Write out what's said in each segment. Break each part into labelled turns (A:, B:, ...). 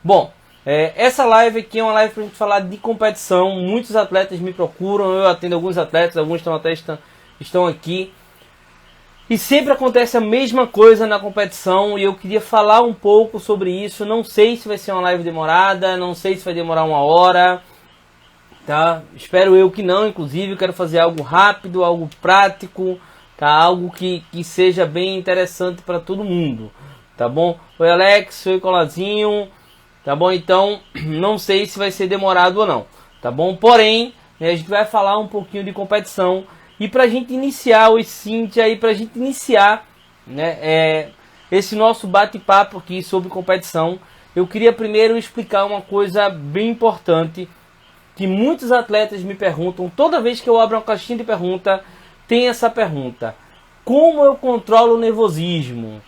A: Bom, essa live aqui é uma live para a gente falar de competição. Muitos atletas me procuram, eu atendo alguns atletas, alguns estão aqui. E sempre acontece a mesma coisa na competição e eu queria falar um pouco sobre isso. Não sei se vai ser uma live demorada, não sei se vai demorar 1 hora, tá? Espero eu que não, inclusive eu quero fazer algo rápido, algo prático, tá? Algo que seja bem interessante para todo mundo, tá bom? Oi Alex, oi Colazinho, tá bom? Então, não sei se vai ser demorado ou não, tá bom? Porém, a gente vai falar um pouquinho de competição. E para a gente iniciar, oi Cíntia, e para a gente iniciar, né, esse nosso bate-papo aqui sobre competição, eu queria primeiro explicar uma coisa bem importante, que muitos atletas me perguntam, toda vez que eu abro uma caixinha de pergunta, tem essa pergunta: como eu controlo o nervosismo?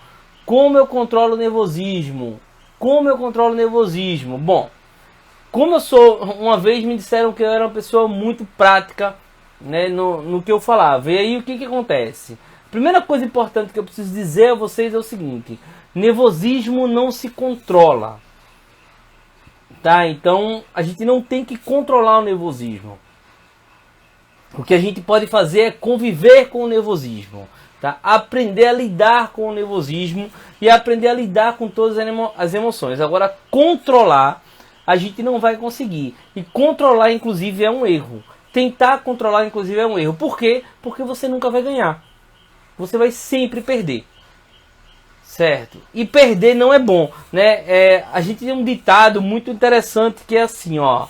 A: Como eu controlo o nervosismo? Como eu controlo o nervosismo? Bom, como eu sou, uma vez me disseram que eu era uma pessoa muito prática, né, no que eu falava. E aí o que acontece? Primeira coisa importante que eu preciso dizer a vocês é o seguinte: nervosismo não se controla, tá? Então a gente não tem que controlar o nervosismo. O que a gente pode fazer é conviver com o nervosismo, tá? Aprender a lidar com o nervosismo e aprender a lidar com todas as emoções. Agora, controlar a gente não vai conseguir, e controlar inclusive é um erro. Tentar controlar, inclusive, é um erro. Por quê? Porque você nunca vai ganhar. Você vai sempre perder. Certo? E perder não é bom, né? A gente tem um ditado muito interessante que é assim, ó.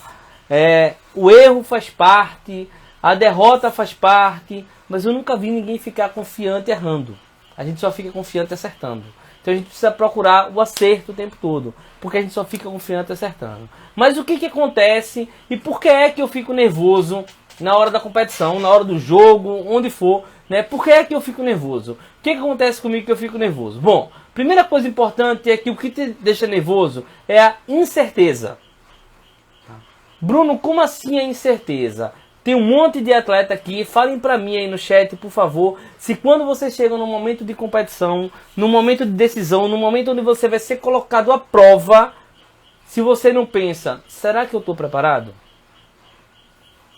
A: O erro faz parte, a derrota faz parte, mas eu nunca vi ninguém ficar confiante errando. A gente só fica confiante acertando. Então a gente precisa procurar o acerto o tempo todo, porque a gente só fica confiante acertando. Mas o que acontece e por que é que eu fico nervoso na hora da competição, na hora do jogo, onde for, né? Por que é que eu fico nervoso? O que acontece comigo que eu fico nervoso? Bom, primeira coisa importante é que o que te deixa nervoso é a incerteza. Bruno, como assim a incerteza? Tem um monte de atleta aqui, falem pra mim aí no chat, por favor, se quando você chega num momento de competição, num momento de decisão, num momento onde você vai ser colocado à prova, se você não pensa, será que eu estou preparado?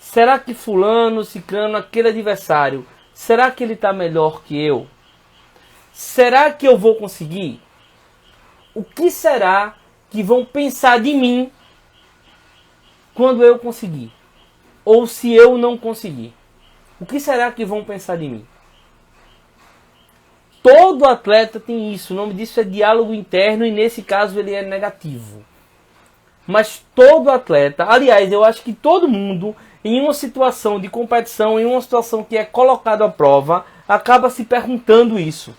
A: Será que fulano, ciclano, aquele adversário, será que ele está melhor que eu? Será que eu vou conseguir? O que será que vão pensar de mim quando eu conseguir? Ou se eu não conseguir? O que será que vão pensar de mim? Todo atleta tem isso. O nome disso é diálogo interno e nesse caso ele é negativo. Mas todo atleta, aliás, eu acho que todo mundo, em uma situação de competição, em uma situação que é colocado à prova, acaba se perguntando isso.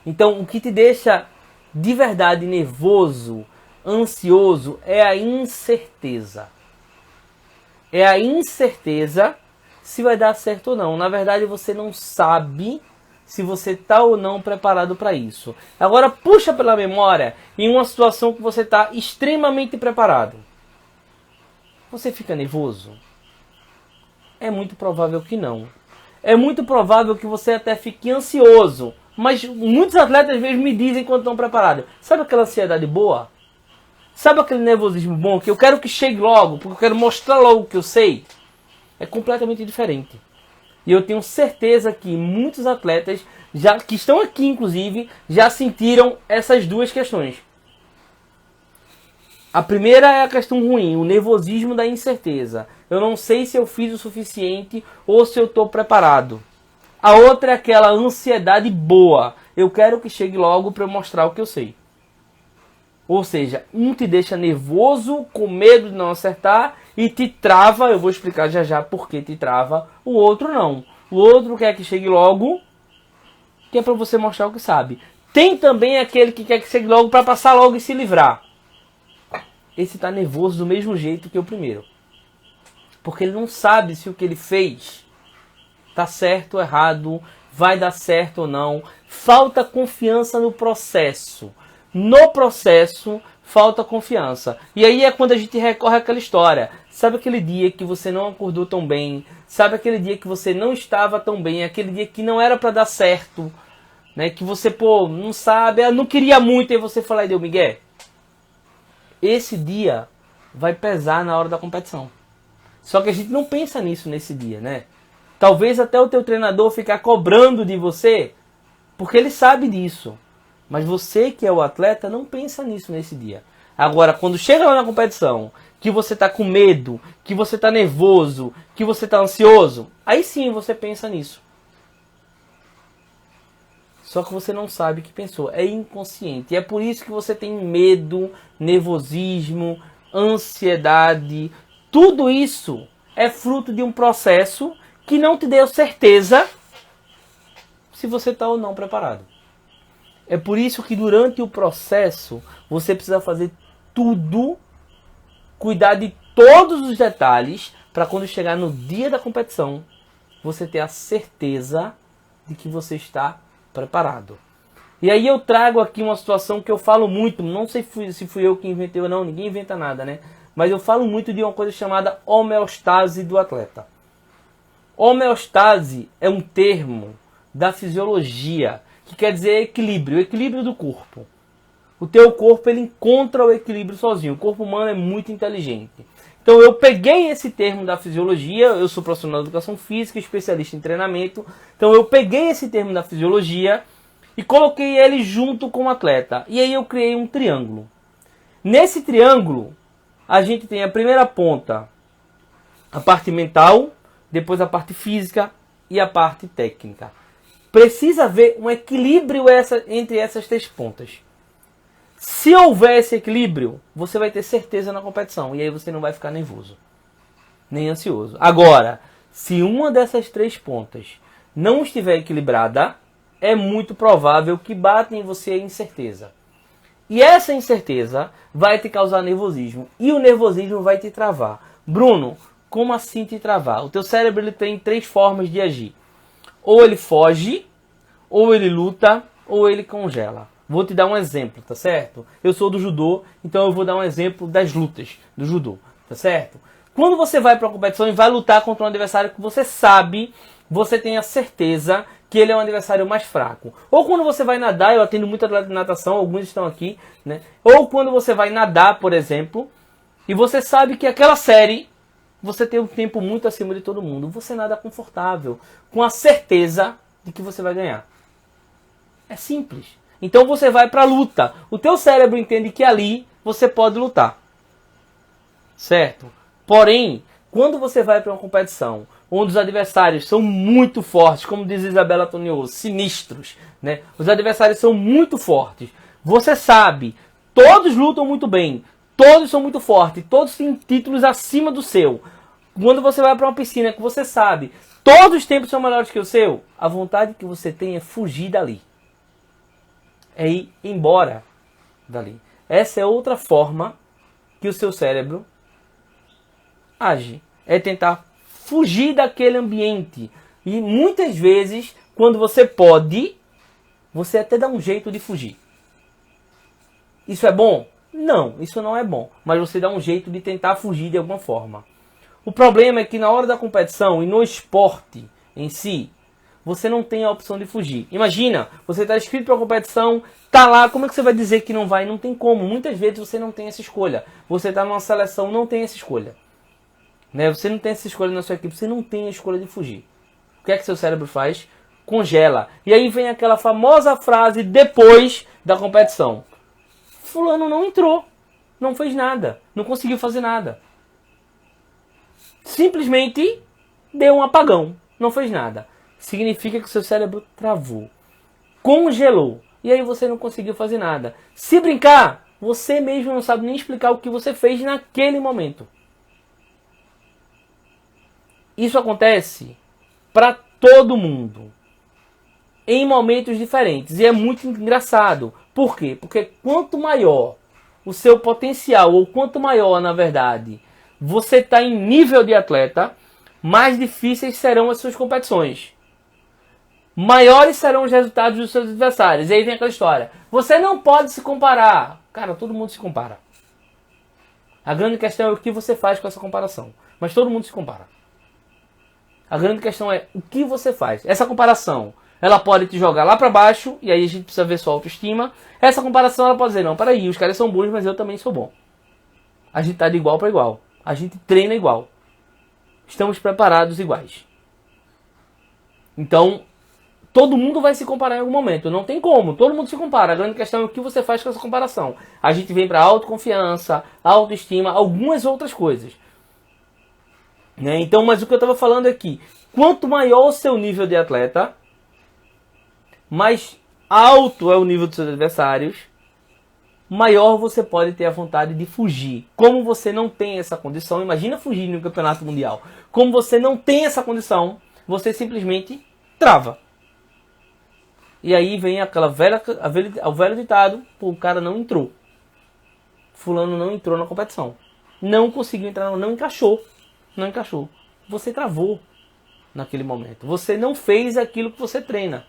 A: Então, o que te deixa de verdade nervoso, ansioso, é a incerteza. É a incerteza se vai dar certo ou não. Na verdade, você não sabe se você está ou não preparado para isso. Agora, puxa pela memória em uma situação que você está extremamente preparado. Você fica nervoso? É muito provável que não. É muito provável que você até fique ansioso. Mas muitos atletas às vezes me dizem quando estão preparados. Sabe aquela ansiedade boa? Sabe aquele nervosismo bom que eu quero que chegue logo, porque eu quero mostrar logo o que eu sei? É completamente diferente. E eu tenho certeza que muitos atletas, que estão aqui inclusive, já sentiram essas duas questões. A primeira é a questão ruim, o nervosismo da incerteza. Eu não sei se eu fiz o suficiente ou se eu estou preparado. A outra é aquela ansiedade boa. Eu quero que chegue logo para eu mostrar o que eu sei. Ou seja, um te deixa nervoso, com medo de não acertar e te trava. Eu vou explicar já já por que te trava. O outro não. O outro quer que chegue logo, que é para você mostrar o que sabe. Tem também aquele que quer que chegue logo para passar logo e se livrar. Esse está nervoso do mesmo jeito que o primeiro. Porque ele não sabe se o que ele fez está certo ou errado, vai dar certo ou não. Falta confiança no processo. No processo, falta confiança. E aí é quando a gente recorre àquela história. Sabe aquele dia que você não acordou tão bem? Sabe aquele dia que você não estava tão bem? Aquele dia que não era para dar certo? Né? Que você, não sabe, não queria muito e você foi lá e deu migué? esse dia vai pesar na hora da competição. Só que a gente não pensa nisso nesse dia, né? Talvez até o teu treinador ficar cobrando de você, porque ele sabe disso. Mas você que é o atleta não pensa nisso nesse dia. Agora, quando chega lá na competição, que você está com medo, que você está nervoso, que você está ansioso, aí sim você pensa nisso. Só que você não sabe que pensou, é inconsciente. E é por isso que você tem medo, nervosismo, ansiedade. Tudo isso é fruto de um processo que não te deu certeza se você está ou não preparado. É por isso que durante o processo você precisa fazer tudo, cuidar de todos os detalhes, para quando chegar no dia da competição, você ter a certeza de que você está preparado. E aí eu trago aqui uma situação que eu falo muito, não sei se fui eu que inventei ou não, ninguém inventa nada, né? Mas eu falo muito de uma coisa chamada homeostase do atleta. Homeostase é um termo da fisiologia, que quer dizer equilíbrio, o equilíbrio do corpo. O teu corpo ele encontra o equilíbrio sozinho, o corpo humano é muito inteligente. Então eu peguei esse termo da fisiologia, eu sou profissional de educação física, especialista em treinamento, então eu peguei esse termo da fisiologia e coloquei ele junto com o atleta. E aí eu criei um triângulo. Nesse triângulo, a gente tem a primeira ponta, a parte mental, depois a parte física e a parte técnica. Precisa haver um equilíbrio entre essas três pontas. Se houver esse equilíbrio, você vai ter certeza na competição. E aí você não vai ficar nervoso, nem ansioso. Agora, se uma dessas três pontas não estiver equilibrada, é muito provável que bata em você a incerteza. E essa incerteza vai te causar nervosismo. E o nervosismo vai te travar. Bruno, como assim te travar? O teu cérebro ele tem três formas de agir. Ou ele foge, ou ele luta, ou ele congela. Vou te dar um exemplo, tá certo? Eu sou do judô, então eu vou dar um exemplo das lutas do judô, tá certo? Quando você vai para uma competição e vai lutar contra um adversário que você sabe, você tem a certeza que ele é um adversário mais fraco. Ou quando você vai nadar, eu atendo muito atleta de natação, alguns estão aqui, né? Ou quando você vai nadar, por exemplo, e você sabe que aquela série, você tem um tempo muito acima de todo mundo. Você nada confortável, com a certeza de que você vai ganhar. É simples. Então você vai para a luta. O teu cérebro entende que ali você pode lutar. Certo? Porém, quando você vai para uma competição onde os adversários são muito fortes, como diz Isabela Tonioso, sinistros, né? Os adversários são muito fortes. Você sabe, todos lutam muito bem, todos são muito fortes, todos têm títulos acima do seu. Quando você vai para uma piscina que você sabe, todos os tempos são melhores que o seu, a vontade que você tem é fugir dali. É ir embora dali. Essa é outra forma que o seu cérebro age. É tentar fugir daquele ambiente. E muitas vezes, quando você pode, você até dá um jeito de fugir. Isso é bom? Não, isso não é bom. Mas você dá um jeito de tentar fugir de alguma forma. O problema é que na hora da competição e no esporte em si, você não tem a opção de fugir. Imagina, você está inscrito para a competição, está lá, como é que você vai dizer que não vai? Não tem como. Muitas vezes você não tem essa escolha. Você está numa seleção, não tem essa escolha. Né? Você não tem essa escolha na sua equipe, você não tem a escolha de fugir. O que é que seu cérebro faz? Congela. E aí vem aquela famosa frase depois da competição. Fulano não entrou, não fez nada, não conseguiu fazer nada. Simplesmente deu um apagão, não fez nada. Significa que o seu cérebro travou, congelou, e aí você não conseguiu fazer nada. Se brincar, você mesmo não sabe nem explicar o que você fez naquele momento. Isso acontece para todo mundo, em momentos diferentes, e é muito engraçado. Por quê? Porque quanto maior o seu potencial, ou quanto maior, na verdade, você está em nível de atleta, mais difíceis serão as suas competições. Maiores serão os resultados dos seus adversários. E aí vem aquela história. Você não pode se comparar. Cara, todo mundo se compara. A grande questão é o que você faz com essa comparação. Mas todo mundo se compara. A grande questão é o que você faz. Essa comparação, ela pode te jogar lá para baixo, e aí a gente precisa ver sua autoestima. Essa comparação, ela pode dizer, não, peraí, os caras são bons, mas eu também sou bom. A gente está de igual para igual. A gente treina igual. Estamos preparados iguais. Então, todo mundo vai se comparar em algum momento. Não tem como. Todo mundo se compara. A grande questão é o que você faz com essa comparação. A gente vem para autoconfiança, autoestima, algumas outras coisas. Né? Então, mas o que eu estava falando aqui, quanto maior o seu nível de atleta, mais alto é o nível dos seus adversários, maior você pode ter a vontade de fugir. Como você não tem essa condição, imagina fugir no campeonato mundial. Como você não tem essa condição, você simplesmente trava. E aí vem o velho ditado, pô, o cara não entrou. Fulano não entrou na competição. Não conseguiu entrar, não encaixou. Não encaixou. Você travou naquele momento. Você não fez aquilo que você treina.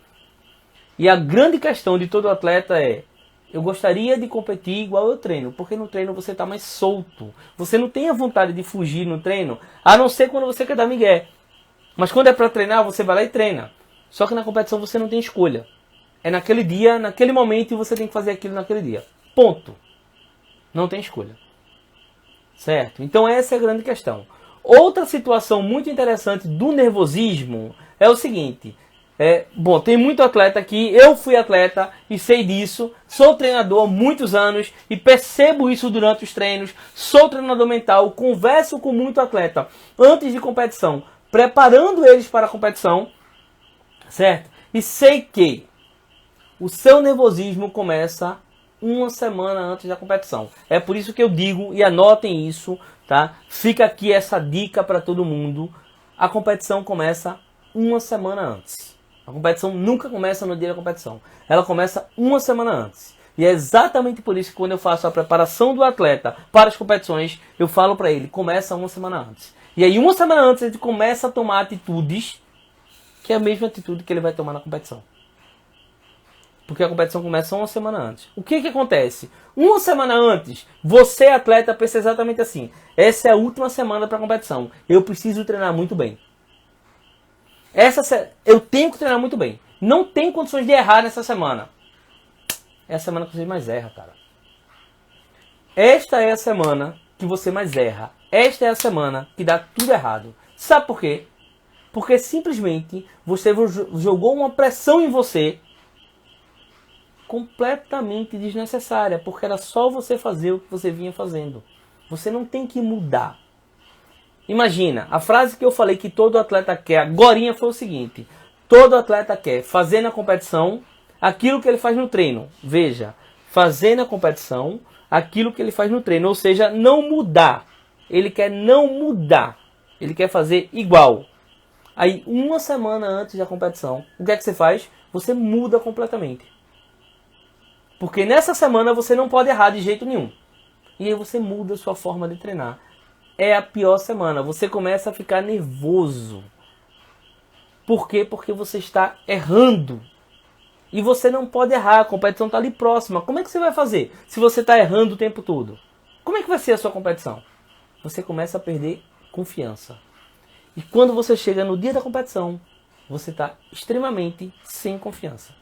A: E a grande questão de todo atleta é: eu gostaria de competir igual eu treino, porque no treino você está mais solto. Você não tem a vontade de fugir no treino, a não ser quando você quer dar migué. Mas quando é para treinar, você vai lá e treina. Só que na competição você não tem escolha. É naquele dia, naquele momento, e você tem que fazer aquilo naquele dia. Ponto. Não tem escolha. Certo? Então essa é a grande questão. Outra situação muito interessante do nervosismo é o seguinte. Bom, tem muito atleta aqui, eu fui atleta e sei disso, sou treinador há muitos anos e percebo isso durante os treinos, sou treinador mental, converso com muito atleta antes de competição, preparando eles para a competição, certo? E sei que o seu nervosismo começa uma semana antes da competição. É por isso que eu digo, e anotem isso, tá? Fica aqui essa dica para todo mundo, a competição começa uma semana antes. A competição nunca começa no dia da competição. Ela começa uma semana antes. E é exatamente por isso que quando eu faço a preparação do atleta para as competições, eu falo para ele, começa uma semana antes. E aí uma semana antes ele começa a tomar atitudes, que é a mesma atitude que ele vai tomar na competição. Porque a competição começa uma semana antes. O que acontece? Uma semana antes, você atleta pensa exatamente assim. Essa é a última semana para a competição. Eu preciso treinar muito bem. Eu tenho que treinar muito bem. Não tem condições de errar nessa semana. É a semana que você mais erra, cara. Esta é a semana que você mais erra. Esta é a semana que dá tudo errado. Sabe por quê? Porque simplesmente você jogou uma pressão em você completamente desnecessária. Porque era só você fazer o que você vinha fazendo. Você não tem que mudar. Imagina, a frase que eu falei que todo atleta quer agorinha foi o seguinte: todo atleta quer fazer na competição aquilo que ele faz no treino. Veja, fazer na competição aquilo que ele faz no treino, ou seja, não mudar. Ele quer não mudar, ele quer fazer igual. Aí, uma semana antes da competição, o que é que você faz? Você muda completamente. Porque nessa semana você não pode errar de jeito nenhum. E aí você muda a sua forma de treinar. É a pior semana. Você começa a ficar nervoso. Por quê? Porque você está errando. E você não pode errar. A competição está ali próxima. Como é que você vai fazer se você está errando o tempo todo? Como é que vai ser a sua competição? Você começa a perder confiança. E quando você chega no dia da competição, você está extremamente sem confiança.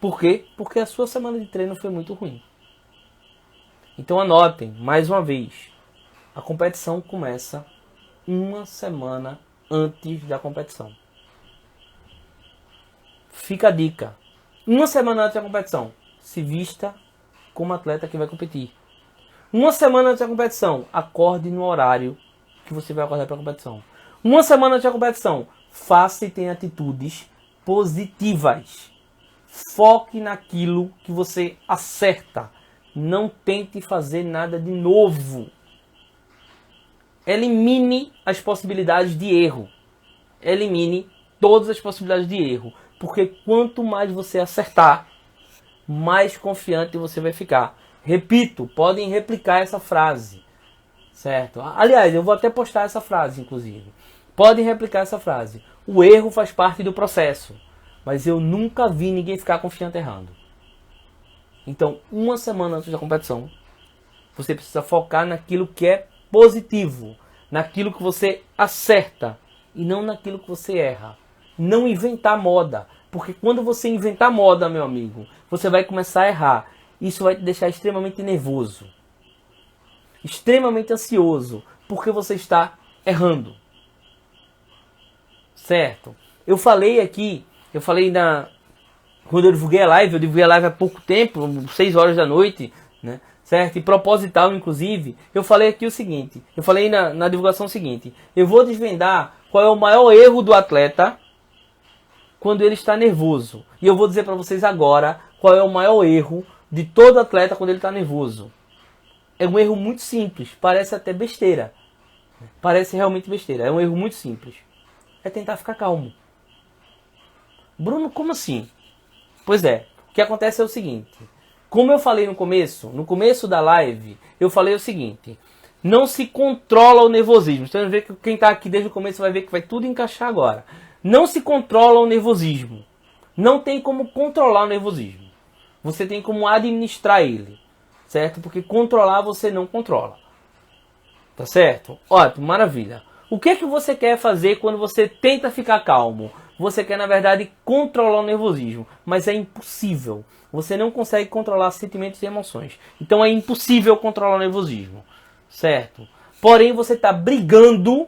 A: Por quê? Porque a sua semana de treino foi muito ruim. Então anotem, mais uma vez. A competição começa uma semana antes da competição. Fica a dica. Uma semana antes da competição, se vista como atleta que vai competir. Uma semana antes da competição, acorde no horário que você vai acordar para a competição. Uma semana antes da competição, faça e tenha atitudes positivas. Foque naquilo que você acerta. Não tente fazer nada de novo. Elimine as possibilidades de erro. Elimine todas as possibilidades de erro. Porque quanto mais você acertar, mais confiante você vai ficar. Repito, podem replicar essa frase. Certo? Aliás, eu vou até postar essa frase, inclusive. Podem replicar essa frase. O erro faz parte do processo. Mas eu nunca vi ninguém ficar confiante errando. Então, uma semana antes da competição, você precisa focar naquilo que é positivo, naquilo que você acerta e não naquilo que você erra. Não inventar moda, porque quando você inventar moda, meu amigo, você vai começar a errar. Isso vai te deixar extremamente nervoso. extremamente ansioso, porque você está errando. Certo? Eu falei quando eu divulguei a live há pouco tempo, 6 horas da noite, né? Certo? E proposital, inclusive, eu falei aqui o seguinte, eu falei na divulgação o seguinte, eu vou desvendar qual é o maior erro do atleta quando ele está nervoso. E eu vou dizer para vocês agora qual é o maior erro de todo atleta quando ele está nervoso. É um erro muito simples, parece até besteira. Parece realmente besteira, é um erro muito simples. É tentar ficar calmo. Bruno, como assim? Pois é, o que acontece é o seguinte. Como eu falei no começo da live, eu falei o seguinte. Não se controla o nervosismo. Então, quem está aqui desde o começo vai ver que vai tudo encaixar agora. Não se controla o nervosismo. Não tem como controlar o nervosismo. Você tem como administrar ele. Certo? Porque controlar você não controla. Tá certo? Ótimo, maravilha. O que é que você quer fazer quando você tenta ficar calmo? Você quer, na verdade, controlar o nervosismo. Mas é impossível. Você não consegue controlar sentimentos e emoções. Então é impossível controlar o nervosismo. Certo? Porém, você está brigando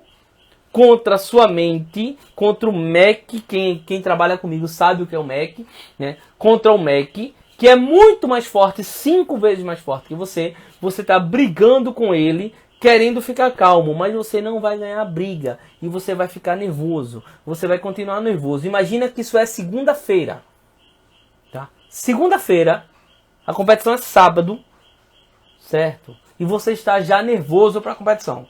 A: contra a sua mente, contra o MEC. Quem trabalha comigo sabe o que é o MEC. Né? Contra o MEC, que é muito mais forte, 5 vezes mais forte que você. Você está brigando com ele, querendo ficar calmo, mas você não vai ganhar a briga e você vai ficar nervoso. Você vai continuar nervoso. Imagina que isso é segunda-feira. Tá? Segunda-feira, a competição é sábado, certo? E você está já nervoso para a competição.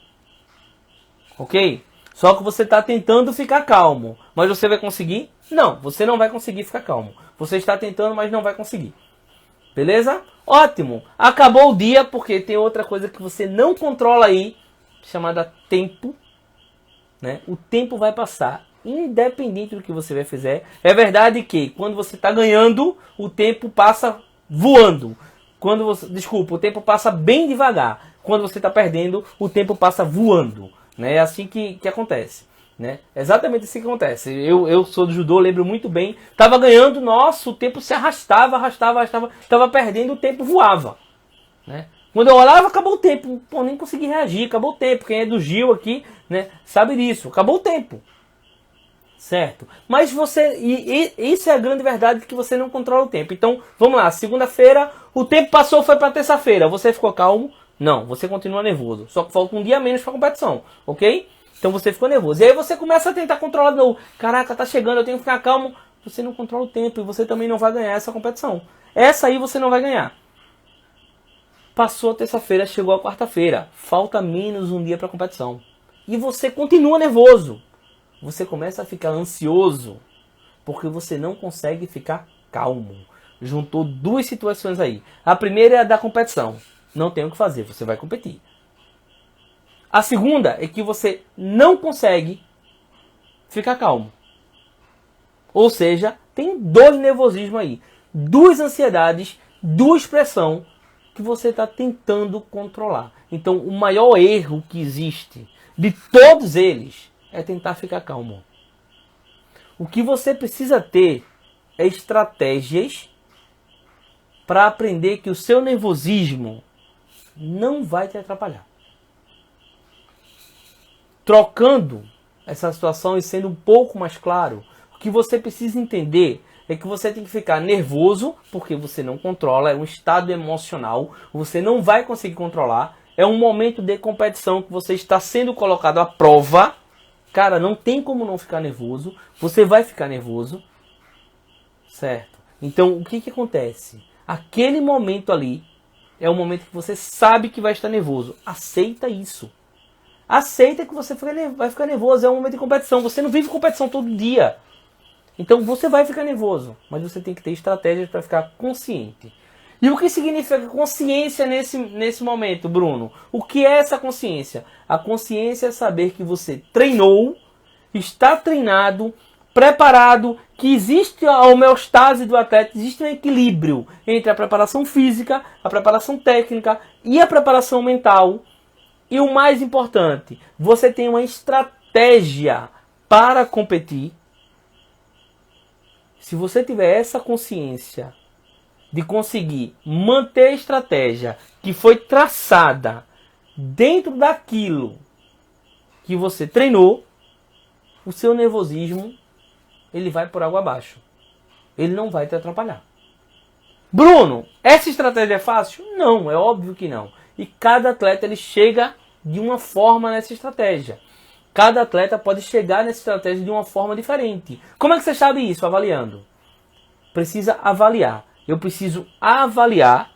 A: Ok? Só que você está tentando ficar calmo. Mas você vai conseguir? Não, você não vai conseguir ficar calmo. Você está tentando, mas não vai conseguir. Beleza? Ótimo. Acabou o dia, porque tem outra coisa que você não controla aí, chamada tempo. Né? O tempo vai passar, independente do que você vai fazer. É verdade que quando você está ganhando, o tempo passa voando. O tempo passa bem devagar. Quando você está perdendo, o tempo passa voando. Né? É assim que acontece. Né? É exatamente assim que acontece. Eu sou do judô, lembro muito bem. Tava ganhando, nossa, o tempo se arrastava. Tava perdendo, o tempo voava. Né? Quando eu olhava, acabou o tempo. Pô, nem consegui reagir, acabou o tempo. Quem é do Gil aqui, né, sabe disso. Acabou o tempo. Certo? Mas isso é a grande verdade, que você não controla o tempo. Então, vamos lá. Segunda-feira, o tempo passou, foi para terça-feira. Você ficou calmo? Não, você continua nervoso. Só que falta um dia a menos para a competição. Ok? Então você ficou nervoso. E aí você começa a tentar controlar de novo. Caraca, tá chegando, eu tenho que ficar calmo. Você não controla o tempo e você também não vai ganhar essa competição. Essa aí você não vai ganhar. Passou a terça-feira, chegou a quarta-feira. Falta menos um dia para a competição. E você continua nervoso. Você começa a ficar ansioso. Porque você não consegue ficar calmo. Juntou 2 situações aí. A primeira é a da competição. Não tem o que fazer, você vai competir. A segunda é que você não consegue ficar calmo. Ou seja, tem 2 nervosismos aí. 2 ansiedades, 2 pressão que você está tentando controlar. Então, o maior erro que existe de todos eles é tentar ficar calmo. O que você precisa ter é estratégias para aprender que o seu nervosismo não vai te atrapalhar. Trocando essa situação e sendo um pouco mais claro, o que você precisa entender é que você tem que ficar nervoso, porque você não controla, é um estado emocional, você não vai conseguir controlar, é um momento de competição que você está sendo colocado à prova. Cara, não tem como não ficar nervoso, você vai ficar nervoso, certo? Então, o que acontece? Aquele momento ali é o momento que você sabe que vai estar nervoso. Aceita isso. Aceita que você vai ficar nervoso, é um momento de competição. Você não vive competição todo dia. Então você vai ficar nervoso, mas você tem que ter estratégias para ficar consciente. E o que significa consciência nesse momento, Bruno? O que é essa consciência? A consciência é saber que você treinou, está treinado, preparado, que existe a homeostase do atleta, existe um equilíbrio entre a preparação física, a preparação técnica e a preparação mental. E o mais importante, você tem uma estratégia para competir. Se você tiver essa consciência de conseguir manter a estratégia que foi traçada dentro daquilo que você treinou, o seu nervosismo ele vai por água abaixo. Ele não vai te atrapalhar. Bruno, essa estratégia é fácil? Não, é óbvio que não. E cada atleta ele chega de uma forma nessa estratégia. Cada atleta pode chegar nessa estratégia de uma forma diferente. Como é que você sabe isso? Avaliando. Precisa avaliar. Eu preciso avaliar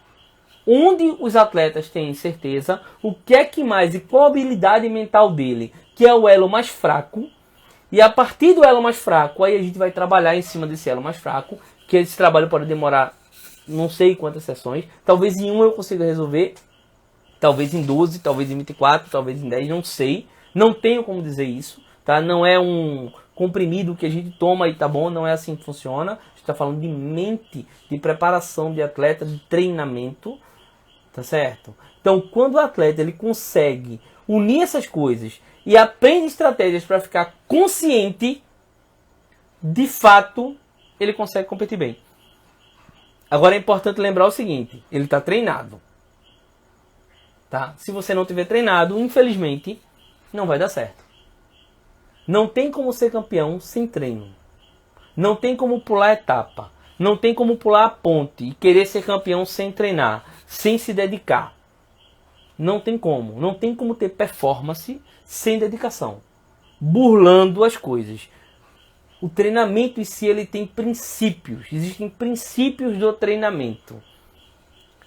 A: onde os atletas têm certeza, o que é que mais e qual a habilidade mental dele, que é o elo mais fraco. E a partir do elo mais fraco, aí a gente vai trabalhar em cima desse elo mais fraco, que esse trabalho pode demorar não sei quantas sessões. Talvez em 1 eu consiga resolver, talvez em 12, talvez em 24, talvez em 10, não sei. Não tenho como dizer isso, tá? Não é um comprimido que a gente toma e tá bom, não é assim que funciona. A gente está falando de mente, de preparação de atleta, de treinamento, tá certo? Então, quando o atleta ele consegue unir essas coisas e aprende estratégias para ficar consciente, de fato, ele consegue competir bem. Agora é importante lembrar o seguinte, ele está treinado. Tá? Se você não tiver treinado, infelizmente, não vai dar certo. Não tem como ser campeão sem treino. Não tem como pular etapa. Não tem como pular a ponte e querer ser campeão sem treinar, sem se dedicar. Não tem como. Não tem como ter performance sem dedicação. Burlando as coisas. O treinamento em si ele tem princípios. Existem princípios do treinamento.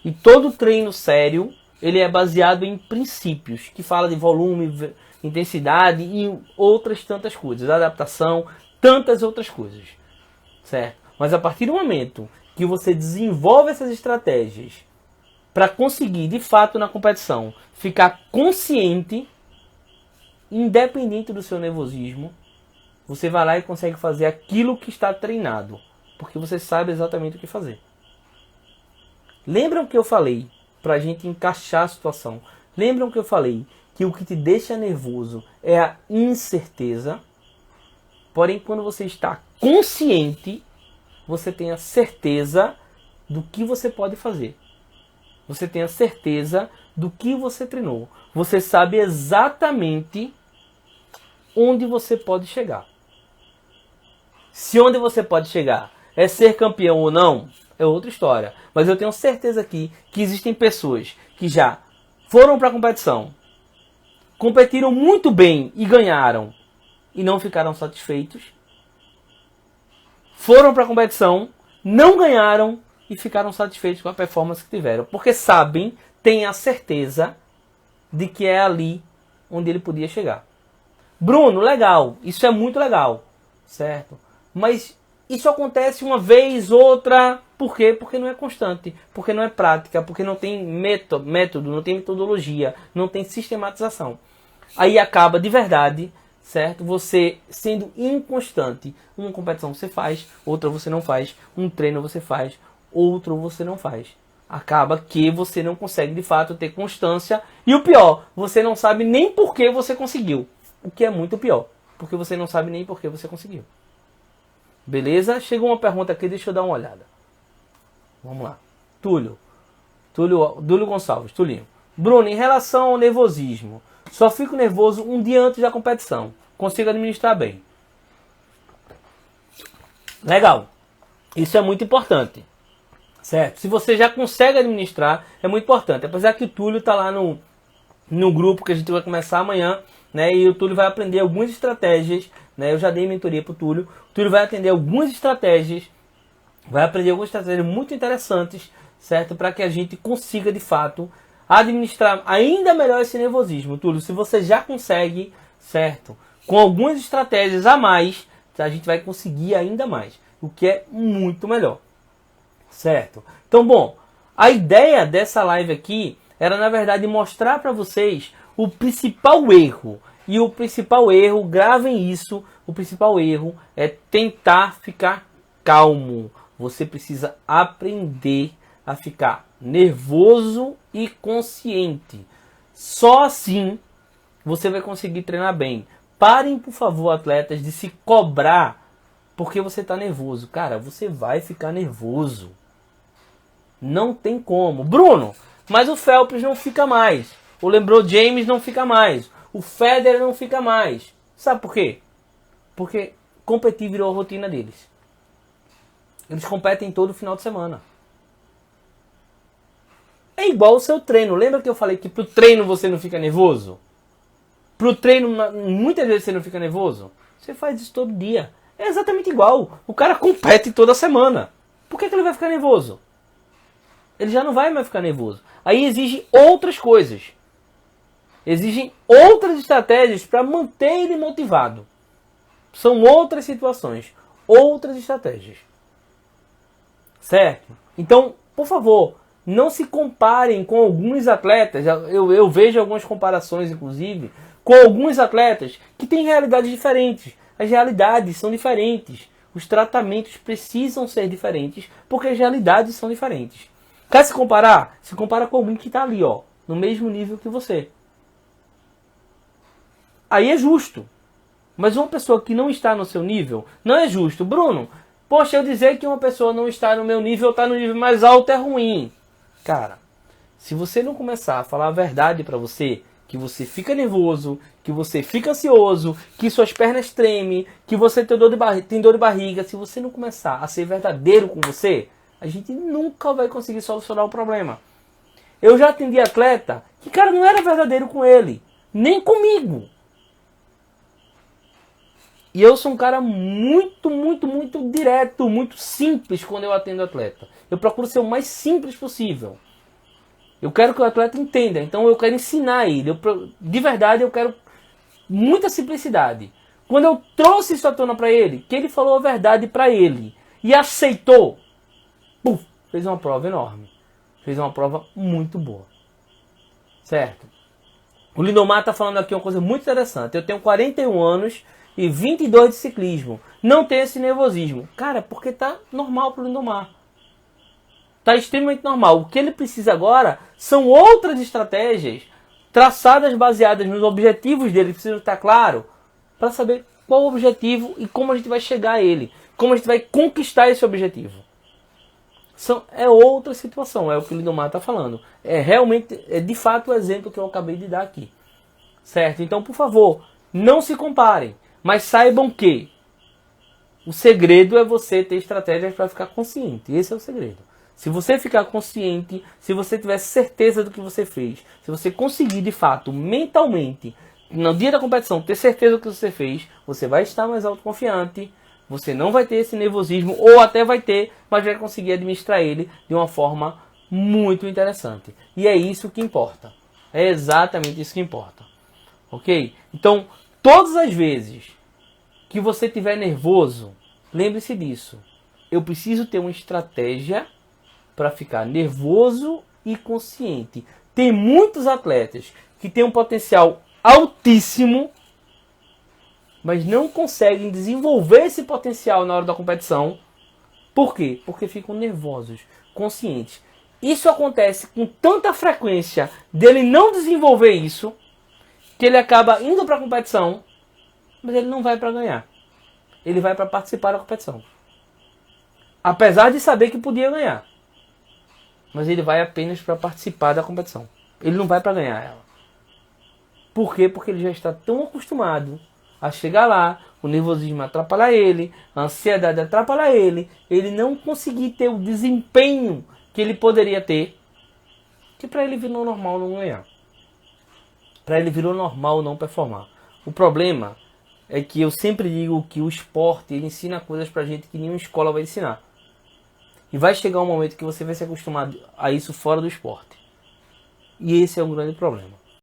A: E todo treino sério ele é baseado em princípios, que fala de volume, intensidade e outras tantas coisas, adaptação, tantas outras coisas, certo? Mas a partir do momento que você desenvolve essas estratégias para conseguir, de fato, na competição, ficar consciente, independente do seu nervosismo, você vai lá e consegue fazer aquilo que está treinado, porque você sabe exatamente o que fazer. Lembram que eu falei para a gente encaixar a situação? Lembram que eu falei que o que te deixa nervoso é a incerteza? Porém, quando você está consciente, você tem a certeza do que você pode fazer. Você tem a certeza do que você treinou. Você sabe exatamente onde você pode chegar. Se onde você pode chegar é ser campeão ou não, é outra história. Mas eu tenho certeza aqui que existem pessoas que já foram para a competição, competiram muito bem e ganharam e não ficaram satisfeitos. Foram para a competição, não ganharam e ficaram satisfeitos com a performance que tiveram. Porque sabem, têm a certeza de que é ali onde ele podia chegar. Bruno, legal, isso é muito legal, certo? Mas isso acontece uma vez, outra, por quê? Porque não é constante, porque não é prática, porque não tem método, não tem metodologia, não tem sistematização. Aí acaba de verdade, certo? Você sendo inconstante. Uma competição você faz, outra você não faz, um treino você faz, outro você não faz. Acaba que você não consegue de fato ter constância e o pior, você não sabe nem por que você conseguiu. O que é muito pior, porque você não sabe nem por que você conseguiu. Beleza? Chegou uma pergunta aqui, deixa eu dar uma olhada. Vamos lá. Túlio Gonçalves, Tulinho. Bruno, em relação ao nervosismo, só fico nervoso um dia antes da competição. Consigo administrar bem. Legal. Isso é muito importante. Certo? Se você já consegue administrar, é muito importante. Apesar que o Túlio está lá no grupo que a gente vai começar amanhã, né? E o Túlio vai aprender algumas estratégias, né? Eu já dei mentoria para o Túlio. O Túlio vai aprender algumas estratégias, vai aprender algumas estratégias muito interessantes, certo? Para que a gente consiga, de fato, administrar ainda melhor esse nervosismo. Túlio, se você já consegue, certo? Com algumas estratégias a mais, a gente vai conseguir ainda mais, o que é muito melhor, certo? Então, bom, a ideia dessa live aqui era, na verdade, mostrar para vocês o principal erro. E o principal erro, gravem isso, o principal erro é tentar ficar calmo. Você precisa aprender a ficar nervoso e consciente. Só assim você vai conseguir treinar bem. Parem, por favor, atletas, de se cobrar porque você está nervoso. Cara, você vai ficar nervoso. Não tem como. Bruno, mas o Phelps não fica mais. O LeBron James não fica mais. O Federer não fica mais. Sabe por quê? Porque competir virou a rotina deles. Eles competem todo final de semana. É igual o seu treino. Lembra que eu falei que pro treino você não fica nervoso? Pro treino, muitas vezes você não fica nervoso? Você faz isso todo dia. É exatamente igual. O cara compete toda semana. Por que ele vai ficar nervoso? Ele já não vai mais ficar nervoso. Aí exige outras coisas. Exigem outras estratégias para manter ele motivado. São outras situações. Outras estratégias. Certo? Então, por favor, não se comparem com alguns atletas. Eu vejo algumas comparações, inclusive, com alguns atletas que têm realidades diferentes. As realidades são diferentes. Os tratamentos precisam ser diferentes, porque as realidades são diferentes. Quer se comparar? Se compara com alguém que está ali, ó, no mesmo nível que você. Aí é justo. Mas uma pessoa que não está no seu nível, não é justo. Bruno, poxa, eu dizer que uma pessoa não está no meu nível, está no nível mais alto é ruim. Cara, se você não começar a falar a verdade para você, que você fica nervoso, que você fica ansioso, que suas pernas tremem, que você tem dor de barriga, se você não começar a ser verdadeiro com você, a gente nunca vai conseguir solucionar o problema. Eu já atendi atleta que, cara, não era verdadeiro com ele, nem comigo. E eu sou um cara muito direto, muito simples quando eu atendo atleta. Eu procuro ser o mais simples possível. Eu quero que o atleta entenda, então eu quero ensinar ele. De verdade, eu quero muita simplicidade. Quando eu trouxe isso à tona para ele, que ele falou a verdade para ele e aceitou, fez uma prova enorme. Fez uma prova muito boa. Certo? O Lindomar está falando aqui uma coisa muito interessante. Eu tenho 41 anos e 22 de ciclismo. Não tenho esse nervosismo. Cara, porque tá normal pro Lindomar. Tá extremamente normal. O que ele precisa agora são outras estratégias traçadas baseadas nos objetivos dele. Precisa estar claro para saber qual o objetivo e como a gente vai chegar a ele. Como a gente vai conquistar esse objetivo. É outra situação. É o que o Lindomar está falando. É realmente, de fato o exemplo que eu acabei de dar aqui. Certo? Então, por favor, não se comparem. Mas saibam que o segredo é você ter estratégias para ficar consciente. Esse é o segredo. Se você ficar consciente, se você tiver certeza do que você fez, se você conseguir de fato, mentalmente, no dia da competição, ter certeza do que você fez, você vai estar mais autoconfiante, você não vai ter esse nervosismo, ou até vai ter, mas vai conseguir administrar ele de uma forma muito interessante. E é isso que importa. É exatamente isso que importa. Ok? Então, todas as vezes que você estiver nervoso, lembre-se disso. Eu preciso ter uma estratégia para ficar nervoso e consciente. Tem muitos atletas que têm um potencial altíssimo, mas não conseguem desenvolver esse potencial na hora da competição. Por quê? Porque ficam nervosos, conscientes. Isso acontece com tanta frequência dele não desenvolver isso, que ele acaba indo para a competição, mas ele não vai para ganhar. Ele vai para participar da competição. Apesar de saber que podia ganhar. Mas ele vai apenas para participar da competição. Ele não vai para ganhar ela. Por quê? Porque ele já está tão acostumado a chegar lá, o nervosismo atrapalha ele, a ansiedade atrapalha ele não conseguir ter o desempenho que ele poderia ter, que para ele virou normal não ganhar. Para ele virou normal não performar. O problema é que eu sempre digo que o esporte ele ensina coisas pra gente que nenhuma escola vai ensinar. E vai chegar um momento que você vai se acostumar a isso fora do esporte. E esse é um grande problema.